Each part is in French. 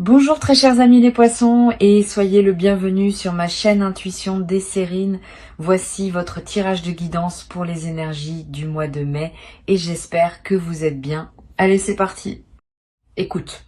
Bonjour très chers amis les poissons et soyez le bienvenu sur ma chaîne Intuition Desserine. Voici votre tirage de guidance pour les énergies du mois de mai et j'espère que vous êtes bien. Allez, c'est parti. Écoute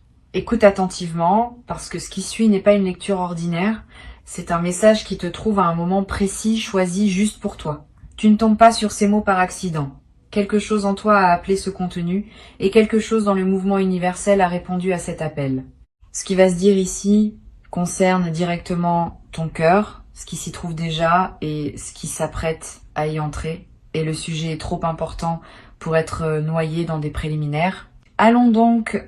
attentivement parce que ce qui suit n'est pas une lecture ordinaire. C'est un message qui te trouve à un moment précis choisi juste pour toi. Tu ne tombes pas sur ces mots par accident. Quelque chose en toi a appelé ce contenu et quelque chose dans le mouvement universel a répondu à cet appel. Ce qui va se dire ici concerne directement ton cœur, ce qui s'y trouve déjà et ce qui s'apprête à y entrer. Et le sujet est trop important pour être noyé dans des préliminaires. Allons donc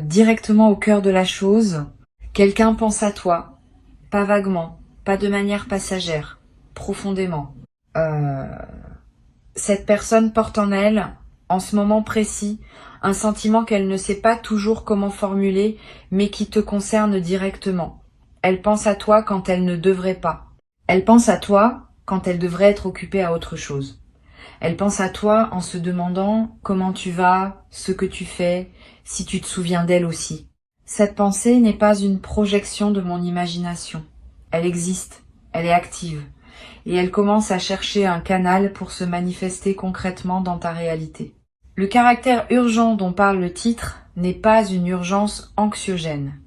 directement au cœur de la chose. Quelqu'un pense à toi, pas vaguement, pas de manière passagère, profondément. Cette personne porte en elle, en ce moment précis, un sentiment qu'elle ne sait pas toujours comment formuler, mais qui te concerne directement. Elle pense à toi quand elle ne devrait pas. Elle pense à toi quand elle devrait être occupée à autre chose. Elle pense à toi en se demandant comment tu vas, ce que tu fais, si tu te souviens d'elle aussi. Cette pensée n'est pas une projection de mon imagination. Elle existe, elle est active, et elle commence à chercher un canal pour se manifester concrètement dans ta réalité. Le caractère urgent dont parle le titre n'est pas une urgence anxiogène.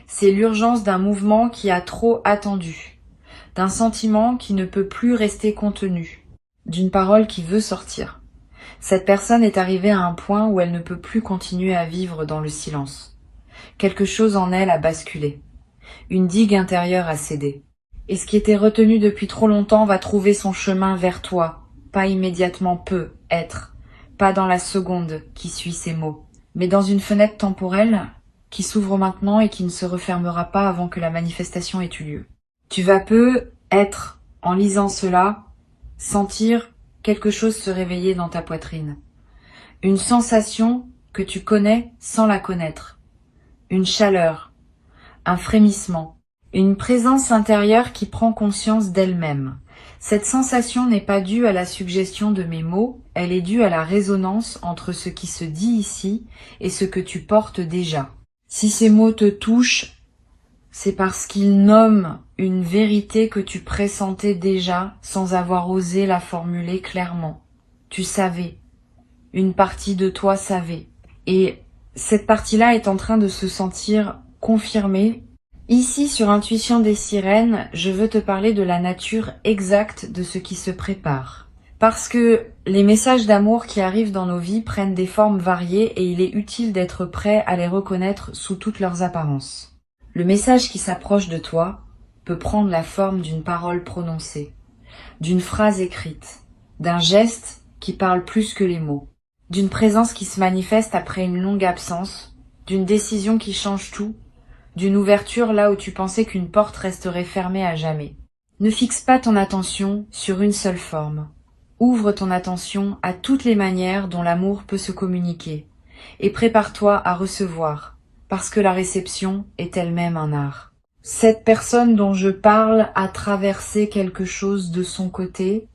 C'est l'urgence d'un mouvement qui a trop attendu, d'un sentiment qui ne peut plus rester contenu, d'une parole qui veut sortir. Cette personne est arrivée à un point où elle ne peut plus continuer à vivre dans le silence. Quelque chose en elle a basculé. Une digue intérieure a cédé. Et ce qui était retenu depuis trop longtemps va trouver son chemin vers toi, pas immédiatement peut être, pas dans la seconde qui suit ces mots, mais dans une fenêtre temporelle qui s'ouvre maintenant et qui ne se refermera pas avant que la manifestation ait eu lieu. Tu vas peu être, en lisant cela, sentir quelque chose se réveiller dans ta poitrine. Une sensation que tu connais sans la connaître. Une chaleur, un frémissement, une présence intérieure qui prend conscience d'elle-même. Cette sensation n'est pas due à la suggestion de mes mots, elle est due à la résonance entre ce qui se dit ici et ce que tu portes déjà. Si ces mots te touchent, c'est parce qu'ils nomment une vérité que tu pressentais déjà sans avoir osé la formuler clairement. Tu savais. Une partie de toi savait. Et cette partie-là est en train de se sentir confirmée. Ici, sur Intuition des sirènes, je veux te parler de la nature exacte de ce qui se prépare. Parce que les messages d'amour qui arrivent dans nos vies prennent des formes variées et il est utile d'être prêt à les reconnaître sous toutes leurs apparences. Le message qui s'approche de toi peut prendre la forme d'une parole prononcée, d'une phrase écrite, d'un geste qui parle plus que les mots, d'une présence qui se manifeste après une longue absence, d'une décision qui change tout, d'une ouverture là où tu pensais qu'une porte resterait fermée à jamais. Ne fixe pas ton attention sur une seule forme. Ouvre ton attention à toutes les manières dont l'amour peut se communiquer et prépare-toi à recevoir, parce que la réception est elle-même un art. Cette personne dont je parle a traversé quelque chose de son côté.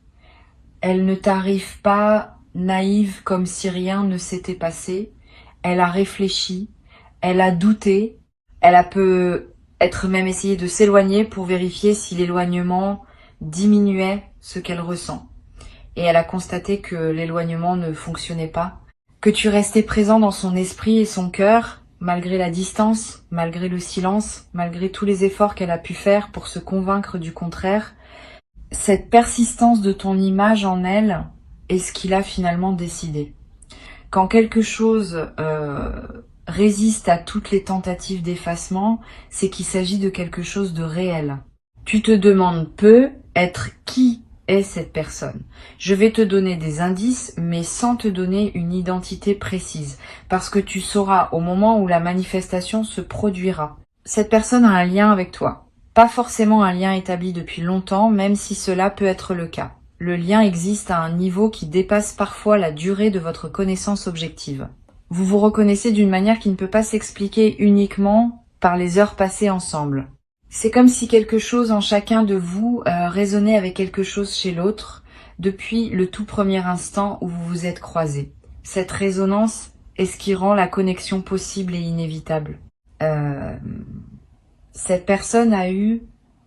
Elle ne t'arrive pas naïve comme si rien ne s'était passé. Elle a réfléchi, elle a douté, elle a peut être même essayé de s'éloigner pour vérifier si l'éloignement diminuait ce qu'elle ressent. Et elle a constaté que l'éloignement ne fonctionnait pas, que tu restais présent dans son esprit et son cœur, malgré la distance, malgré le silence, malgré tous les efforts qu'elle a pu faire pour se convaincre du contraire. Cette persistance de ton image en elle est ce qu'il a finalement décidé. Quand quelque chose résiste à toutes les tentatives d'effacement, c'est qu'il s'agit de quelque chose de réel. Tu te demandes peu être qui est cette personne. Je vais te donner des indices, mais sans te donner une identité précise, parce que tu sauras au moment où la manifestation se produira. Cette personne a un lien avec toi. Pas forcément un lien établi depuis longtemps, même si cela peut être le cas. Le lien existe à un niveau qui dépasse parfois la durée de votre connaissance objective. Vous vous reconnaissez d'une manière qui ne peut pas s'expliquer uniquement par les heures passées ensemble. C'est comme si quelque chose en chacun de vous résonnait avec quelque chose chez l'autre depuis le tout premier instant où vous vous êtes croisés. Cette résonance est ce qui rend la connexion possible et inévitable. Cette personne a eu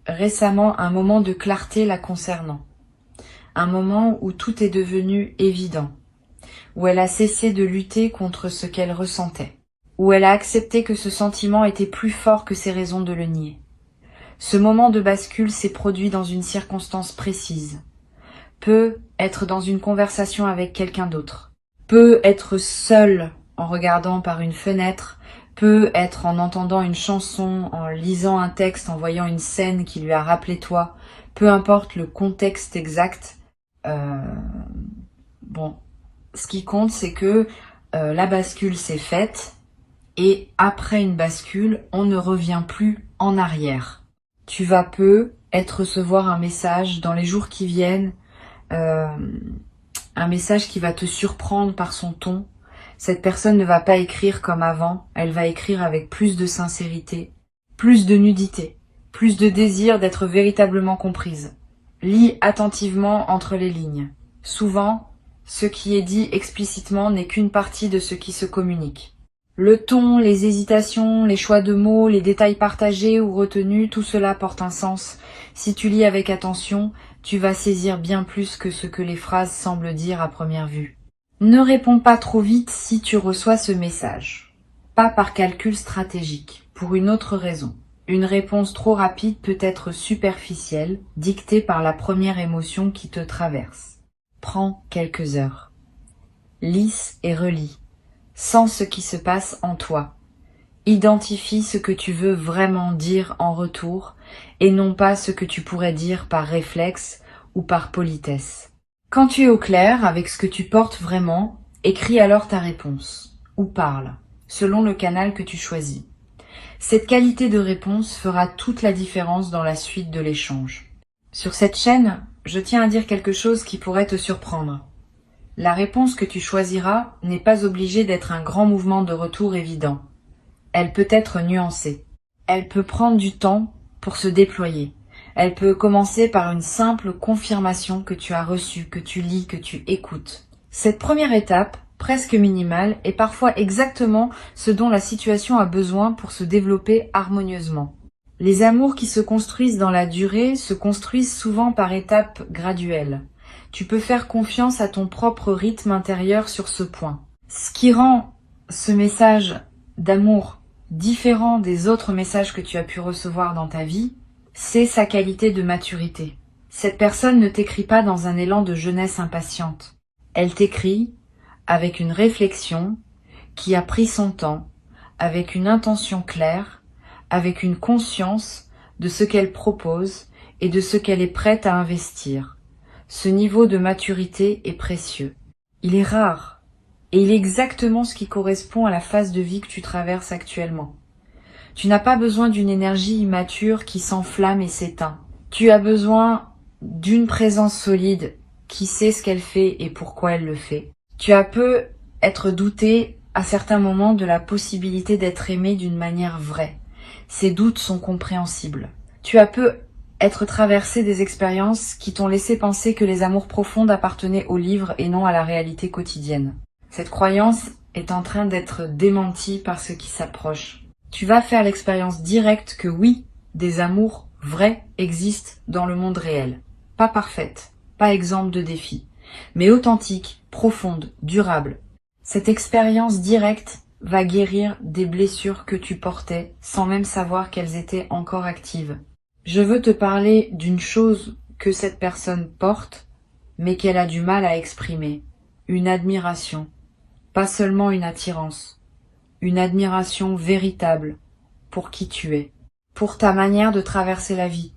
récemment un moment de clarté la concernant. Un moment où tout est devenu évident. Où elle a cessé de lutter contre ce qu'elle ressentait. Où elle a accepté que ce sentiment était plus fort que ses raisons de le nier. Ce moment de bascule s'est produit dans une circonstance précise. Peut être dans une conversation avec quelqu'un d'autre. Peut être seul en regardant par une fenêtre. Peut être en entendant une chanson, en lisant un texte, en voyant une scène qui lui a rappelé toi. Peu importe le contexte exact. Ce qui compte, c'est que la bascule s'est faite et après une bascule, on ne revient plus en arrière. Tu vas peut-être recevoir un message dans les jours qui viennent, un message qui va te surprendre par son ton. Cette personne ne va pas écrire comme avant, elle va écrire avec plus de sincérité, plus de nudité, plus de désir d'être véritablement comprise. Lis attentivement entre les lignes. Souvent, ce qui est dit explicitement n'est qu'une partie de ce qui se communique. Le ton, les hésitations, les choix de mots, les détails partagés ou retenus, tout cela porte un sens. Si tu lis avec attention, tu vas saisir bien plus que ce que les phrases semblent dire à première vue. Ne réponds pas trop vite si tu reçois ce message. Pas par calcul stratégique, pour une autre raison. Une réponse trop rapide peut être superficielle, dictée par la première émotion qui te traverse. Prends quelques heures. Lis et relis. Sens ce qui se passe en toi. Identifie ce que tu veux vraiment dire en retour et non pas ce que tu pourrais dire par réflexe ou par politesse. Quand tu es au clair avec ce que tu portes vraiment, écris alors ta réponse ou parle, selon le canal que tu choisis. Cette qualité de réponse fera toute la différence dans la suite de l'échange. Sur cette chaîne, je tiens à dire quelque chose qui pourrait te surprendre. La réponse que tu choisiras n'est pas obligée d'être un grand mouvement de retour évident. Elle peut être nuancée. Elle peut prendre du temps pour se déployer. Elle peut commencer par une simple confirmation que tu as reçue, que tu lis, que tu écoutes. Cette première étape, presque minimale, est parfois exactement ce dont la situation a besoin pour se développer harmonieusement. Les amours qui se construisent dans la durée se construisent souvent par étapes graduelles. Tu peux faire confiance à ton propre rythme intérieur sur ce point. Ce qui rend ce message d'amour différent des autres messages que tu as pu recevoir dans ta vie, c'est sa qualité de maturité. Cette personne ne t'écrit pas dans un élan de jeunesse impatiente. Elle t'écrit avec une réflexion qui a pris son temps, avec une intention claire, avec une conscience de ce qu'elle propose et de ce qu'elle est prête à investir. Ce niveau de maturité est précieux. Il est rare et il est exactement ce qui correspond à la phase de vie que tu traverses actuellement. Tu n'as pas besoin d'une énergie immature qui s'enflamme et s'éteint. Tu as besoin d'une présence solide qui sait ce qu'elle fait et pourquoi elle le fait. Tu as peu être douté à certains moments de la possibilité d'être aimé d'une manière vraie. Ces doutes sont compréhensibles. Tu as peu être traversé des expériences qui t'ont laissé penser que les amours profondes appartenaient au livre et non à la réalité quotidienne. Cette croyance est en train d'être démentie par ce qui s'approche. Tu vas faire l'expérience directe que oui, des amours vrais existent dans le monde réel. Pas parfaites, pas exemptes de défis, mais authentiques, profondes, durables. Cette expérience directe va guérir des blessures que tu portais sans même savoir qu'elles étaient encore actives. Je veux te parler d'une chose que cette personne porte, mais qu'elle a du mal à exprimer. Une admiration, pas seulement une attirance. Une admiration véritable pour qui tu es, pour ta manière de traverser la vie,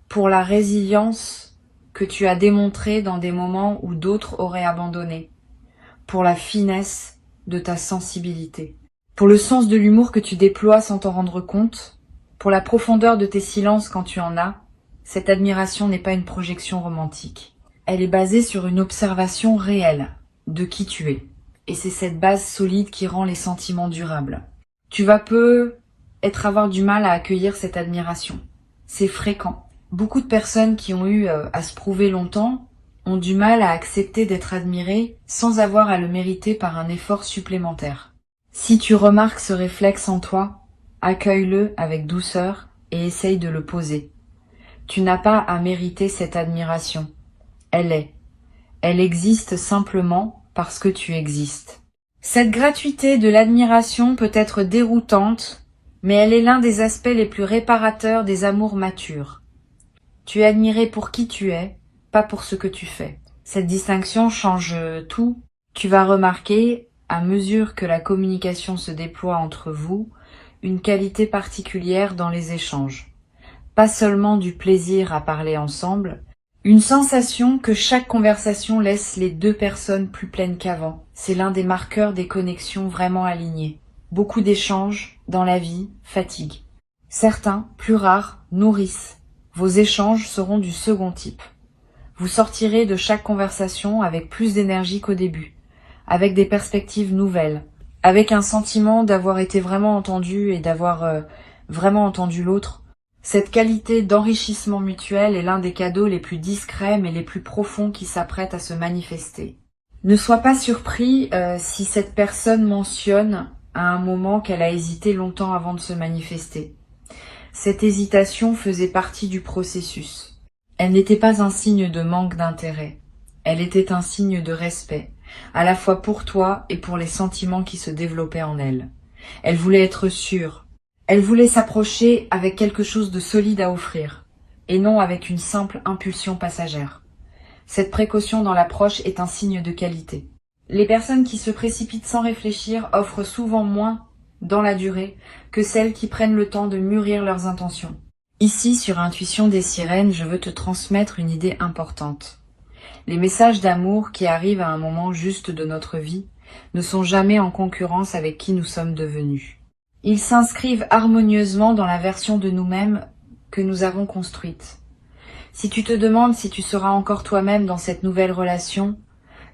pour la résilience que tu as démontrée dans des moments où d'autres auraient abandonné, pour la finesse de ta sensibilité, pour le sens de l'humour que tu déploies sans t'en rendre compte, pour la profondeur de tes silences quand tu en as. Cette admiration n'est pas une projection romantique. Elle est basée sur une observation réelle de qui tu es. Et c'est cette base solide qui rend les sentiments durables. Tu vas peut-être avoir du mal à accueillir cette admiration. C'est fréquent. Beaucoup de personnes qui ont eu à se prouver longtemps ont du mal à accepter d'être admirées sans avoir à le mériter par un effort supplémentaire. Si tu remarques ce réflexe en toi, accueille-le avec douceur et essaye de le poser. Tu n'as pas à mériter cette admiration. Elle est. Elle existe simplement parce que tu existes. Cette gratuité de l'admiration peut être déroutante, mais elle est l'un des aspects les plus réparateurs des amours matures. Tu es admiré pour qui tu es, pas pour ce que tu fais. Cette distinction change tout. Tu vas remarquer, à mesure que la communication se déploie entre vous, une qualité particulière dans les échanges. Pas seulement du plaisir à parler ensemble, une sensation que chaque conversation laisse les deux personnes plus pleines qu'avant. C'est l'un des marqueurs des connexions vraiment alignées. Beaucoup d'échanges, dans la vie, fatiguent. Certains, plus rares, nourrissent. Vos échanges seront du second type. Vous sortirez de chaque conversation avec plus d'énergie qu'au début, avec des perspectives nouvelles, avec un sentiment d'avoir été vraiment entendu et d'avoir vraiment entendu l'autre. Cette qualité d'enrichissement mutuel est l'un des cadeaux les plus discrets mais les plus profonds qui s'apprêtent à se manifester. Ne sois pas surpris si cette personne mentionne à un moment qu'elle a hésité longtemps avant de se manifester. Cette hésitation faisait partie du processus. Elle n'était pas un signe de manque d'intérêt. Elle était un signe de respect, à la fois pour toi et pour les sentiments qui se développaient en elle. Elle voulait être sûre. Elle voulait s'approcher avec quelque chose de solide à offrir, et non avec une simple impulsion passagère. Cette précaution dans l'approche est un signe de qualité. Les personnes qui se précipitent sans réfléchir offrent souvent moins, dans la durée, que celles qui prennent le temps de mûrir leurs intentions. Ici, sur Intuition des sirènes, je veux te transmettre une idée importante. Les messages d'amour qui arrivent à un moment juste de notre vie ne sont jamais en concurrence avec qui nous sommes devenus. Ils s'inscrivent harmonieusement dans la version de nous-mêmes que nous avons construite. Si tu te demandes si tu seras encore toi-même dans cette nouvelle relation,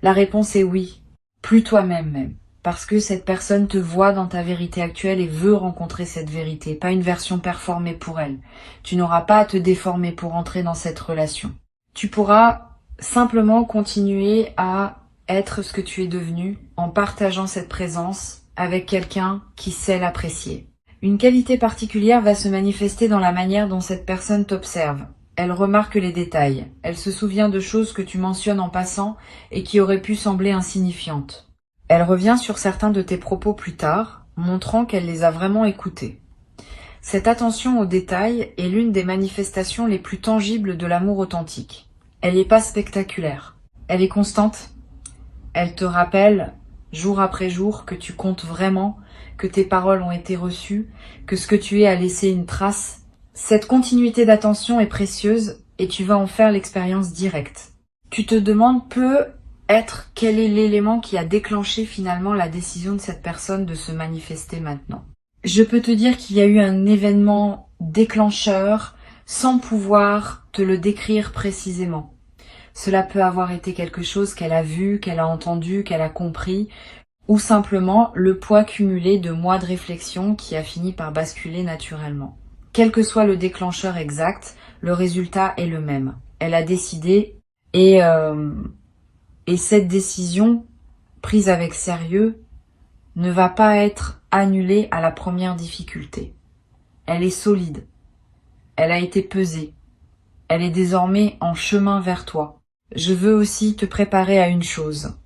la réponse est oui, plus toi-même même, parce que cette personne te voit dans ta vérité actuelle et veut rencontrer cette vérité, pas une version performée pour elle. Tu n'auras pas à te déformer pour entrer dans cette relation. Tu pourras simplement continuer à être ce que tu es devenu en partageant cette présence avec quelqu'un qui sait l'apprécier. Une qualité particulière va se manifester dans la manière dont cette personne t'observe. Elle remarque les détails. Elle se souvient de choses que tu mentionnes en passant et qui auraient pu sembler insignifiantes. Elle revient sur certains de tes propos plus tard, montrant qu'elle les a vraiment écoutés. Cette attention aux détails est l'une des manifestations les plus tangibles de l'amour authentique. Elle n'est pas spectaculaire. Elle est constante. Elle te rappelle jour après jour que tu comptes vraiment, que tes paroles ont été reçues, que ce que tu es a laissé une trace. Cette continuité d'attention est précieuse et tu vas en faire l'expérience directe. Tu te demandes peut-être quel est l'élément qui a déclenché finalement la décision de cette personne de se manifester maintenant. Je peux te dire qu'il y a eu un événement déclencheur sans pouvoir te le décrire précisément. Cela peut avoir été quelque chose qu'elle a vu, qu'elle a entendu, qu'elle a compris, ou simplement le poids cumulé de mois de réflexion qui a fini par basculer naturellement. Quel que soit le déclencheur exact, le résultat est le même. Elle a décidé et cette décision, prise avec sérieux, ne va pas être annulée à la première difficulté. Elle est solide. Elle a été pesée. Elle est désormais en chemin vers toi. Je veux aussi te préparer à une chose.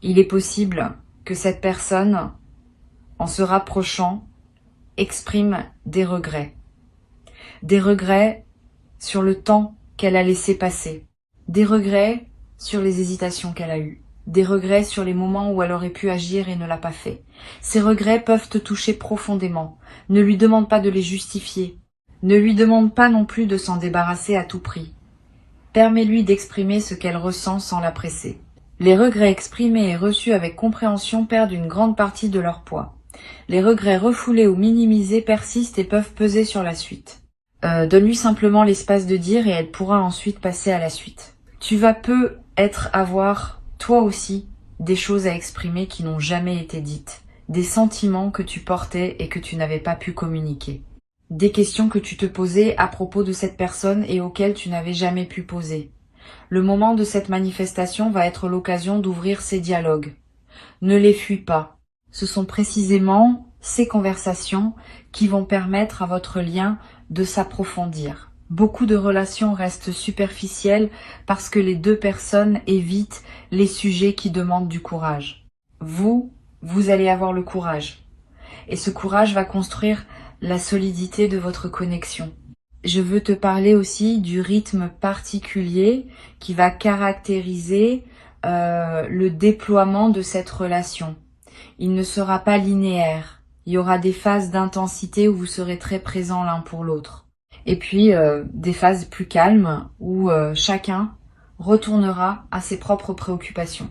Il est possible que cette personne, en se rapprochant, exprime des regrets. Des regrets sur le temps qu'elle a laissé passer. Des regrets sur les hésitations qu'elle a eues. Des regrets sur les moments où elle aurait pu agir et ne l'a pas fait. Ces regrets peuvent te toucher profondément. Ne lui demande pas de les justifier. Ne lui demande pas non plus de s'en débarrasser à tout prix. Permets-lui d'exprimer ce qu'elle ressent sans la presser. Les regrets exprimés et reçus avec compréhension perdent une grande partie de leur poids. Les regrets refoulés ou minimisés persistent et peuvent peser sur la suite. Donne-lui simplement l'espace de dire et elle pourra ensuite passer à la suite. Tu vas peut-être avoir, toi aussi, des choses à exprimer qui n'ont jamais été dites, des sentiments que tu portais et que tu n'avais pas pu communiquer. Des questions que tu te posais à propos de cette personne et auxquelles tu n'avais jamais pu poser. Le moment de cette manifestation va être l'occasion d'ouvrir ces dialogues. Ne les fuis pas. Ce sont précisément ces conversations qui vont permettre à votre lien de s'approfondir. Beaucoup de relations restent superficielles parce que les deux personnes évitent les sujets qui demandent du courage. Vous allez avoir le courage. Et ce courage va construire la solidité de votre connexion. Je veux te parler aussi du rythme particulier qui va caractériser le déploiement de cette relation. Il ne sera pas linéaire. Il y aura des phases d'intensité où vous serez très présents l'un pour l'autre. Et puis des phases plus calmes où chacun retournera à ses propres préoccupations.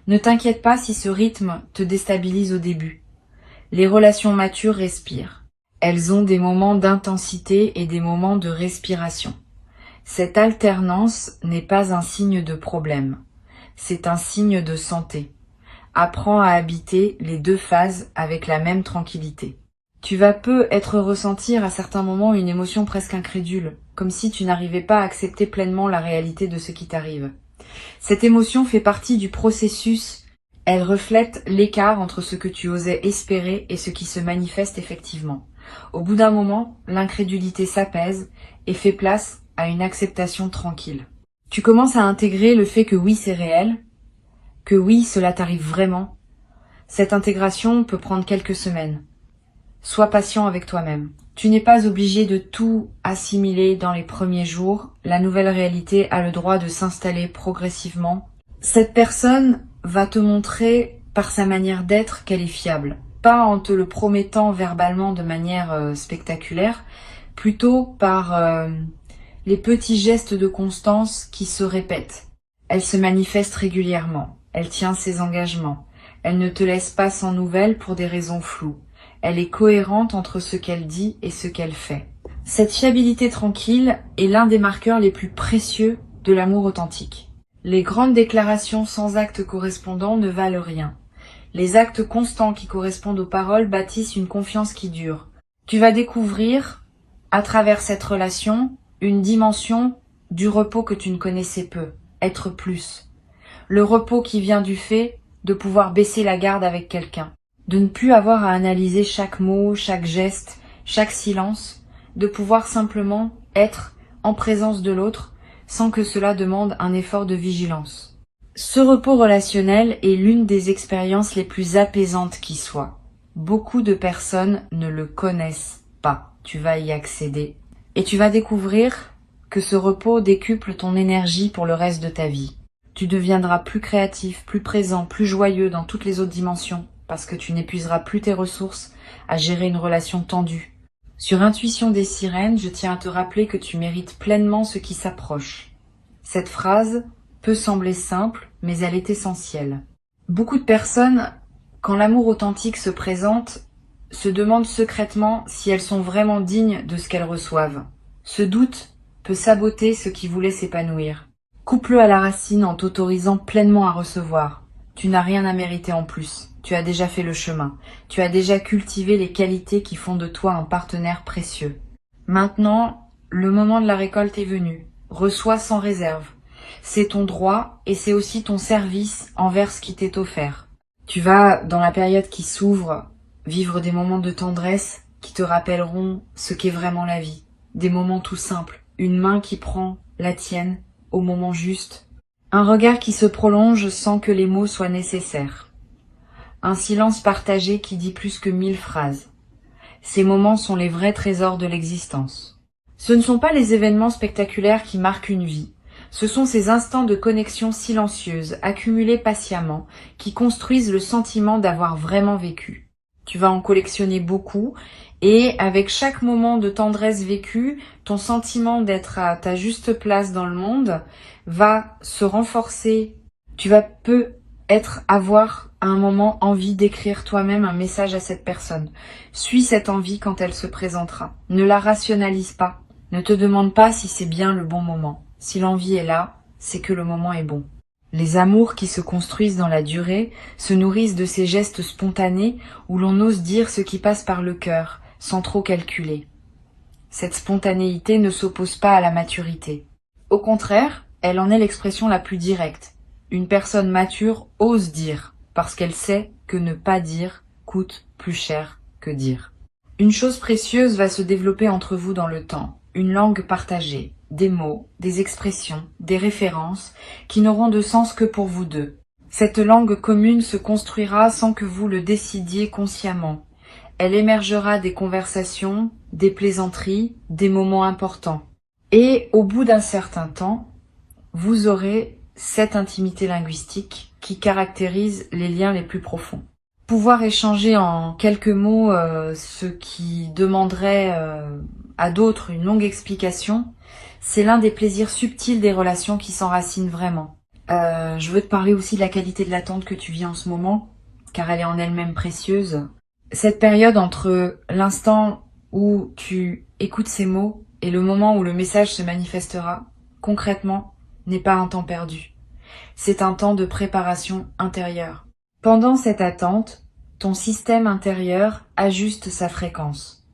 Ne t'inquiète pas si ce rythme te déstabilise au début. Les relations matures respirent. Elles ont des moments d'intensité et des moments de respiration. Cette alternance n'est pas un signe de problème. C'est un signe de santé. Apprends à habiter les deux phases avec la même tranquillité. Tu vas peut-être ressentir à certains moments une émotion presque incrédule, comme si tu n'arrivais pas à accepter pleinement la réalité de ce qui t'arrive. Cette émotion fait partie du processus. Elle reflète l'écart entre ce que tu osais espérer et ce qui se manifeste effectivement. Au bout d'un moment, l'incrédulité s'apaise et fait place à une acceptation tranquille. Tu commences à intégrer le fait que oui, c'est réel, que oui, cela t'arrive vraiment. Cette intégration peut prendre quelques semaines. Sois patient avec toi-même. Tu n'es pas obligé de tout assimiler dans les premiers jours. La nouvelle réalité a le droit de s'installer progressivement. Cette personne va te montrer par sa manière d'être qu'elle est fiable. Pas en te le promettant verbalement de manière spectaculaire, plutôt par les petits gestes de constance qui se répètent. Elle se manifeste régulièrement. Elle tient ses engagements. Elle ne te laisse pas sans nouvelles pour des raisons floues. Elle est cohérente entre ce qu'elle dit et ce qu'elle fait. Cette fiabilité tranquille est l'un des marqueurs les plus précieux de l'amour authentique. Les grandes déclarations sans actes correspondants ne valent rien. Les actes constants qui correspondent aux paroles bâtissent une confiance qui dure. Tu vas découvrir, à travers cette relation, une dimension du repos que tu ne connaissais peu, être plus. Le repos qui vient du fait de pouvoir baisser la garde avec quelqu'un. De ne plus avoir à analyser chaque mot, chaque geste, chaque silence, de pouvoir simplement être en présence de l'autre sans que cela demande un effort de vigilance. Ce repos relationnel est l'une des expériences les plus apaisantes qui soient. Beaucoup de personnes ne le connaissent pas. Tu vas y accéder et tu vas découvrir que ce repos décuple ton énergie pour le reste de ta vie. Tu deviendras plus créatif, plus présent, plus joyeux dans toutes les autres dimensions. Parce que tu n'épuiseras plus tes ressources à gérer une relation tendue. Sur Intuition des sirènes, je tiens à te rappeler que tu mérites pleinement ce qui s'approche. Cette phrase peut sembler simple, mais elle est essentielle. Beaucoup de personnes, quand l'amour authentique se présente, se demandent secrètement si elles sont vraiment dignes de ce qu'elles reçoivent. Ce doute peut saboter ce qui voulait s'épanouir. Coupe-le à la racine en t'autorisant pleinement à recevoir. Tu n'as rien à mériter en plus. Tu as déjà fait le chemin. Tu as déjà cultivé les qualités qui font de toi un partenaire précieux. Maintenant, le moment de la récolte est venu. Reçois sans réserve. C'est ton droit et c'est aussi ton service envers ce qui t'est offert. Tu vas, dans la période qui s'ouvre, vivre des moments de tendresse qui te rappelleront ce qu'est vraiment la vie. Des moments tout simples. Une main qui prend la tienne au moment juste. Un regard qui se prolonge sans que les mots soient nécessaires. Un silence partagé qui dit plus que 1000 phrases. Ces moments sont les vrais trésors de l'existence. Ce ne sont pas les événements spectaculaires qui marquent une vie. Ce sont ces instants de connexion silencieuse, accumulés patiemment, qui construisent le sentiment d'avoir vraiment vécu. Tu vas en collectionner beaucoup et avec chaque moment de tendresse vécue, ton sentiment d'être à ta juste place dans le monde va se renforcer. Tu vas peut-être avoir à un moment envie d'écrire toi-même un message à cette personne. Suis cette envie quand elle se présentera. Ne la rationalise pas. Ne te demande pas si c'est bien le bon moment. Si l'envie est là, c'est que le moment est bon. Les amours qui se construisent dans la durée se nourrissent de ces gestes spontanés où l'on ose dire ce qui passe par le cœur, sans trop calculer. Cette spontanéité ne s'oppose pas à la maturité. Au contraire, elle en est l'expression la plus directe. Une personne mature ose dire, parce qu'elle sait que ne pas dire coûte plus cher que dire. Une chose précieuse va se développer entre vous dans le temps, une langue partagée, des mots, des expressions, des références qui n'auront de sens que pour vous deux. Cette langue commune se construira sans que vous le décidiez consciemment. Elle émergera des conversations, des plaisanteries, des moments importants. Et au bout d'un certain temps, vous aurez cette intimité linguistique qui caractérise les liens les plus profonds. Pouvoir échanger en quelques mots ce qui demanderait à d'autres une longue explication, c'est l'un des plaisirs subtils des relations qui s'enracinent vraiment. Je veux te parler aussi de la qualité de l'attente que tu vis en ce moment, car elle est en elle-même précieuse. Cette période entre l'instant où tu écoutes ces mots et le moment où le message se manifestera, concrètement, n'est pas un temps perdu. C'est un temps de préparation intérieure. Pendant cette attente, ton système intérieur ajuste sa fréquence.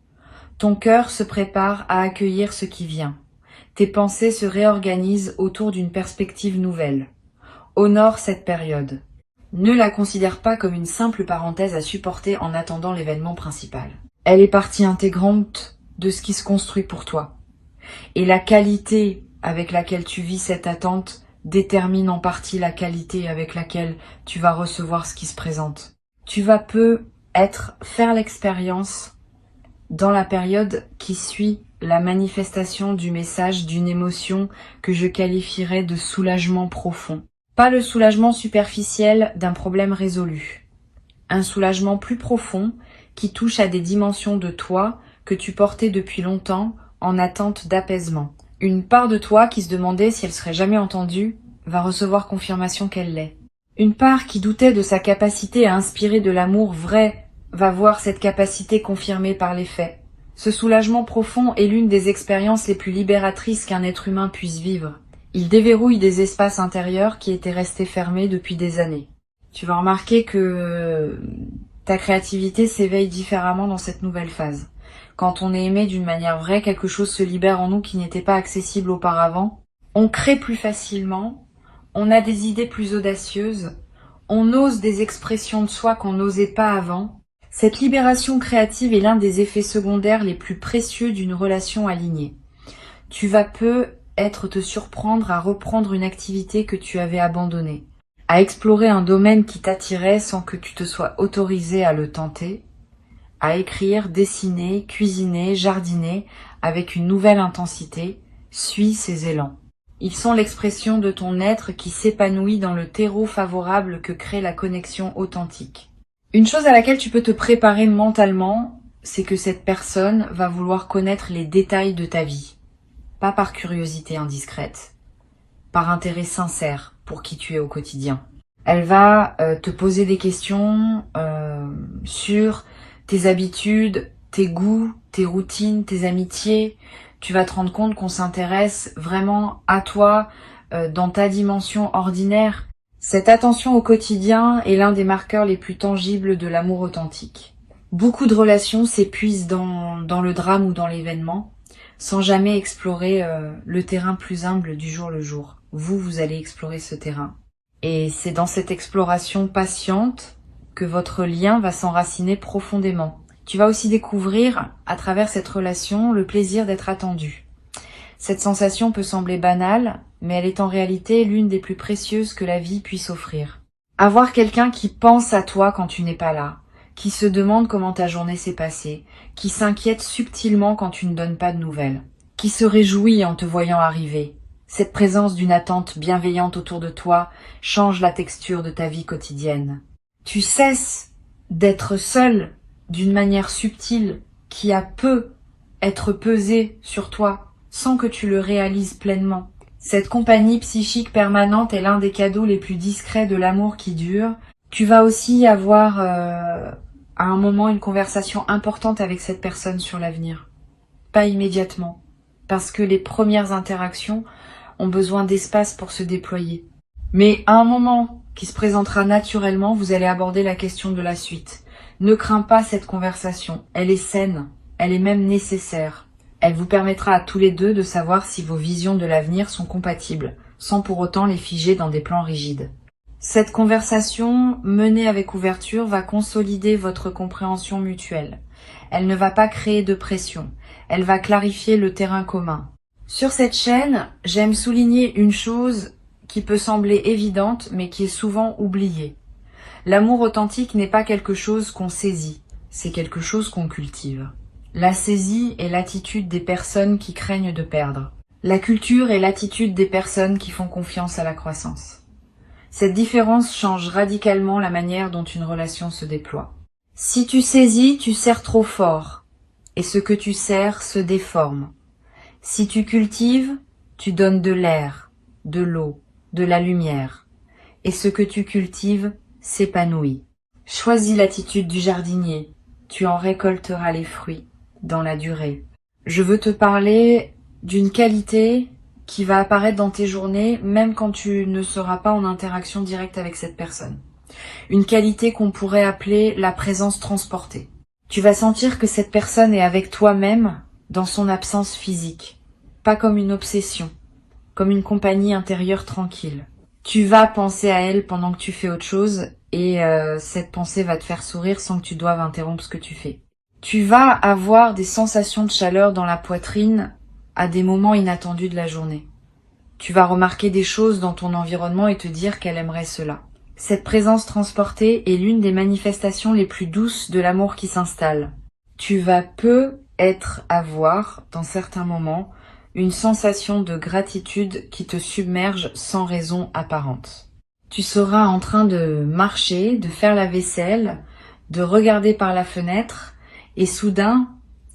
Ton cœur se prépare à accueillir ce qui vient. Tes pensées se réorganisent autour d'une perspective nouvelle. Honore cette période. Ne la considère pas comme une simple parenthèse à supporter en attendant l'événement principal. Elle est partie intégrante de ce qui se construit pour toi. Et la qualité avec laquelle tu vis cette attente détermine en partie la qualité avec laquelle tu vas recevoir ce qui se présente. Tu vas faire l'expérience dans la période qui suit la manifestation du message d'une émotion que je qualifierais de soulagement profond. Pas le soulagement superficiel d'un problème résolu. Un soulagement plus profond qui touche à des dimensions de toi que tu portais depuis longtemps en attente d'apaisement. Une part de toi qui se demandait si elle serait jamais entendue va recevoir confirmation qu'elle l'est. Une part qui doutait de sa capacité à inspirer de l'amour vrai va voir cette capacité confirmée par les faits. Ce soulagement profond est l'une des expériences les plus libératrices qu'un être humain puisse vivre. Il déverrouille des espaces intérieurs qui étaient restés fermés depuis des années. Tu vas remarquer que ta créativité s'éveille différemment dans cette nouvelle phase. Quand on est aimé d'une manière vraie, quelque chose se libère en nous qui n'était pas accessible auparavant. On crée plus facilement, on a des idées plus audacieuses, on ose des expressions de soi qu'on n'osait pas avant. Cette libération créative est l'un des effets secondaires les plus précieux d'une relation alignée. Tu vas peut-être te surprendre à reprendre une activité que tu avais abandonnée, à explorer un domaine qui t'attirait sans que tu te sois autorisé à le tenter, à écrire, dessiner, cuisiner, jardiner avec une nouvelle intensité. Suis ces élans. Ils sont l'expression de ton être qui s'épanouit dans le terreau favorable que crée la connexion authentique. Une chose à laquelle tu peux te préparer mentalement, c'est que cette personne va vouloir connaître les détails de ta vie. Pas par curiosité indiscrète, par intérêt sincère pour qui tu es au quotidien. Elle va te poser des questions sur tes habitudes, tes goûts, tes routines, tes amitiés. Tu vas te rendre compte qu'on s'intéresse vraiment à toi dans ta dimension ordinaire. Cette attention au quotidien est l'un des marqueurs les plus tangibles de l'amour authentique. Beaucoup de relations s'épuisent dans le drame ou dans l'événement, sans jamais explorer le terrain plus humble du jour le jour. Vous allez explorer ce terrain. Et c'est dans cette exploration patiente que votre lien va s'enraciner profondément. Tu vas aussi découvrir, à travers cette relation, le plaisir d'être attendu. Cette sensation peut sembler banale, mais elle est en réalité l'une des plus précieuses que la vie puisse offrir. Avoir quelqu'un qui pense à toi quand tu n'es pas là, qui se demande comment ta journée s'est passée, qui s'inquiète subtilement quand tu ne donnes pas de nouvelles, qui se réjouit en te voyant arriver. Cette présence d'une attente bienveillante autour de toi change la texture de ta vie quotidienne. Tu cesses d'être seul d'une manière subtile qui a peu être pesée sur toi sans que tu le réalises pleinement. Cette compagnie psychique permanente est l'un des cadeaux les plus discrets de l'amour qui dure. Tu vas aussi avoir à un moment une conversation importante avec cette personne sur l'avenir. Pas immédiatement, parce que les premières interactions ont besoin d'espace pour se déployer. Mais à un moment qui se présentera naturellement, vous allez aborder la question de la suite. Ne crains pas cette conversation, elle est saine, elle est même nécessaire. Elle vous permettra à tous les deux de savoir si vos visions de l'avenir sont compatibles, sans pour autant les figer dans des plans rigides. Cette conversation, menée avec ouverture, va consolider votre compréhension mutuelle. Elle ne va pas créer de pression. Elle va clarifier le terrain commun. Sur cette chaîne, j'aime souligner une chose qui peut sembler évidente, mais qui est souvent oubliée. L'amour authentique n'est pas quelque chose qu'on saisit, c'est quelque chose qu'on cultive. La saisie est l'attitude des personnes qui craignent de perdre. La culture est l'attitude des personnes qui font confiance à la croissance. Cette différence change radicalement la manière dont une relation se déploie. Si tu saisis, tu serres trop fort, et ce que tu serres se déforme. Si tu cultives, tu donnes de l'air, de l'eau, de la lumière, et ce que tu cultives s'épanouit. Choisis l'attitude du jardinier, tu en récolteras les fruits dans la durée. Je veux te parler d'une qualité qui va apparaître dans tes journées, même quand tu ne seras pas en interaction directe avec cette personne. Une qualité qu'on pourrait appeler la présence transportée. Tu vas sentir que cette personne est avec toi-même dans son absence physique, pas comme une obsession, comme une compagnie intérieure tranquille. Tu vas penser à elle pendant que tu fais autre chose et cette pensée va te faire sourire sans que tu doives interrompre ce que tu fais. Tu vas avoir des sensations de chaleur dans la poitrine à des moments inattendus de la journée. Tu vas remarquer des choses dans ton environnement et te dire qu'elle aimerait cela. Cette présence transportée est l'une des manifestations les plus douces de l'amour qui s'installe. Tu vas avoir, dans certains moments, une sensation de gratitude qui te submerge sans raison apparente. Tu seras en train de marcher, de faire la vaisselle, de regarder par la fenêtre, et soudain,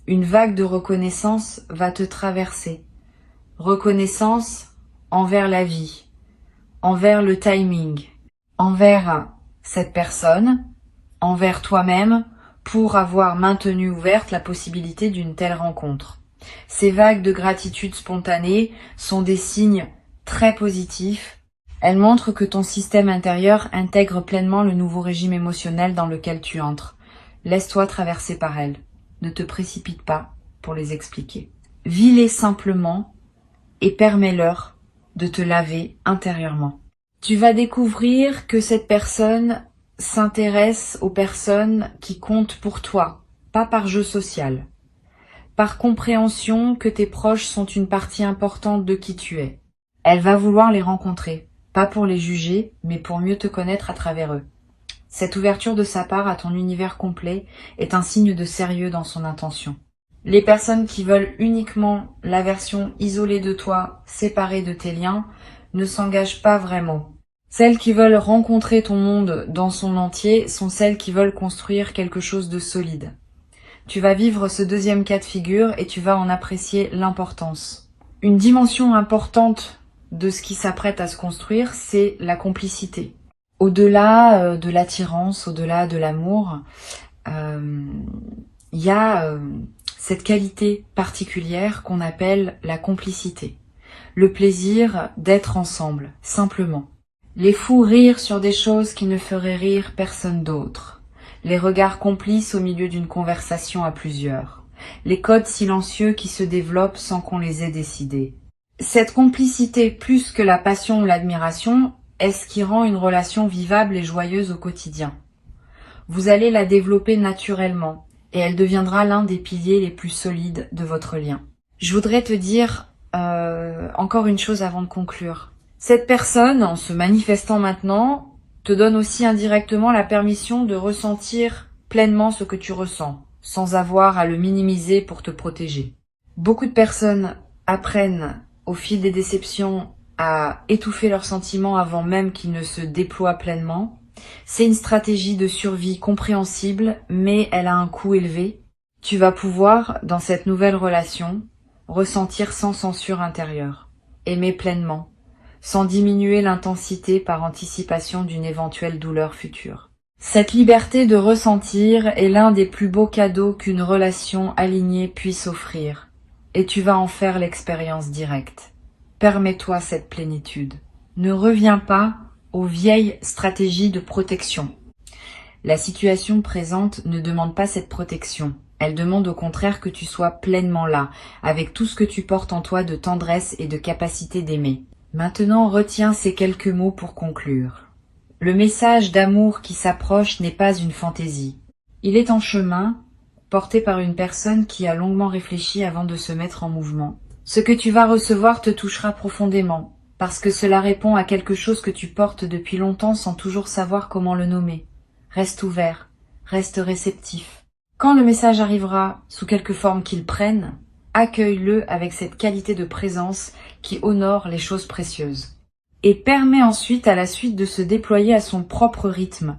une vague de reconnaissance va te traverser. Reconnaissance envers la vie, envers le timing, envers cette personne, envers toi-même, pour avoir maintenu ouverte la possibilité d'une telle rencontre. Ces vagues de gratitude spontanée sont des signes très positifs. Elles montrent que ton système intérieur intègre pleinement le nouveau régime émotionnel dans lequel tu entres. Laisse-toi traverser par elles. Ne te précipite pas pour les expliquer. Vis-les simplement et permets-leur de te laver intérieurement. Tu vas découvrir que cette personne s'intéresse aux personnes qui comptent pour toi, pas par jeu social. Par compréhension que tes proches sont une partie importante de qui tu es. Elle va vouloir les rencontrer, pas pour les juger, mais pour mieux te connaître à travers eux. Cette ouverture de sa part à ton univers complet est un signe de sérieux dans son intention. Les personnes qui veulent uniquement la version isolée de toi, séparée de tes liens, ne s'engagent pas vraiment. Celles qui veulent rencontrer ton monde dans son entier sont celles qui veulent construire quelque chose de solide. Tu vas vivre ce deuxième cas de figure et tu vas en apprécier l'importance. Une dimension importante de ce qui s'apprête à se construire, c'est la complicité. Au-delà de l'attirance, au-delà de l'amour, il y a cette qualité particulière qu'on appelle la complicité. Le plaisir d'être ensemble, simplement. Les fous rire sur des choses qui ne feraient rire personne d'autre. Les regards complices au milieu d'une conversation à plusieurs. Les codes silencieux qui se développent sans qu'on les ait décidés. Cette complicité, plus que la passion ou l'admiration, est ce qui rend une relation vivable et joyeuse au quotidien. Vous allez la développer naturellement et elle deviendra l'un des piliers les plus solides de votre lien. Je voudrais te dire encore une chose avant de conclure. Cette personne, en se manifestant maintenant, te donne aussi indirectement la permission de ressentir pleinement ce que tu ressens, sans avoir à le minimiser pour te protéger. Beaucoup de personnes apprennent au fil des déceptions à étouffer leurs sentiments avant même qu'ils ne se déploient pleinement. C'est une stratégie de survie compréhensible, mais elle a un coût élevé. Tu vas pouvoir, dans cette nouvelle relation, ressentir sans censure intérieure, aimer pleinement, sans diminuer l'intensité par anticipation d'une éventuelle douleur future. Cette liberté de ressentir est l'un des plus beaux cadeaux qu'une relation alignée puisse offrir, et tu vas en faire l'expérience directe. Permets-toi cette plénitude. Ne reviens pas aux vieilles stratégies de protection. La situation présente ne demande pas cette protection. Elle demande au contraire que tu sois pleinement là, avec tout ce que tu portes en toi de tendresse et de capacité d'aimer. Maintenant, retiens ces quelques mots pour conclure. Le message d'amour qui s'approche n'est pas une fantaisie. Il est en chemin, porté par une personne qui a longuement réfléchi avant de se mettre en mouvement. Ce que tu vas recevoir te touchera profondément, parce que cela répond à quelque chose que tu portes depuis longtemps sans toujours savoir comment le nommer. Reste ouvert, reste réceptif. Quand le message arrivera, sous quelque forme qu'il prenne, accueille-le avec cette qualité de présence qui honore les choses précieuses. Et permet ensuite à la suite de se déployer à son propre rythme,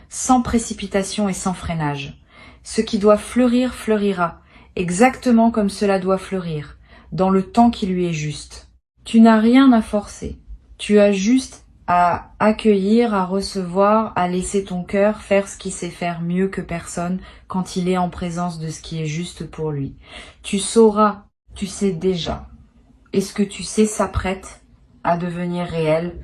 sans précipitation et sans freinage. Ce qui doit fleurir fleurira, exactement comme cela doit fleurir, dans le temps qui lui est juste. Tu n'as rien à forcer, tu as juste à accueillir, à recevoir, à laisser ton cœur faire ce qu'il sait faire mieux que personne quand il est en présence de ce qui est juste pour lui. Tu sauras, tu sais déjà. Et ce que tu sais s'apprête à devenir réel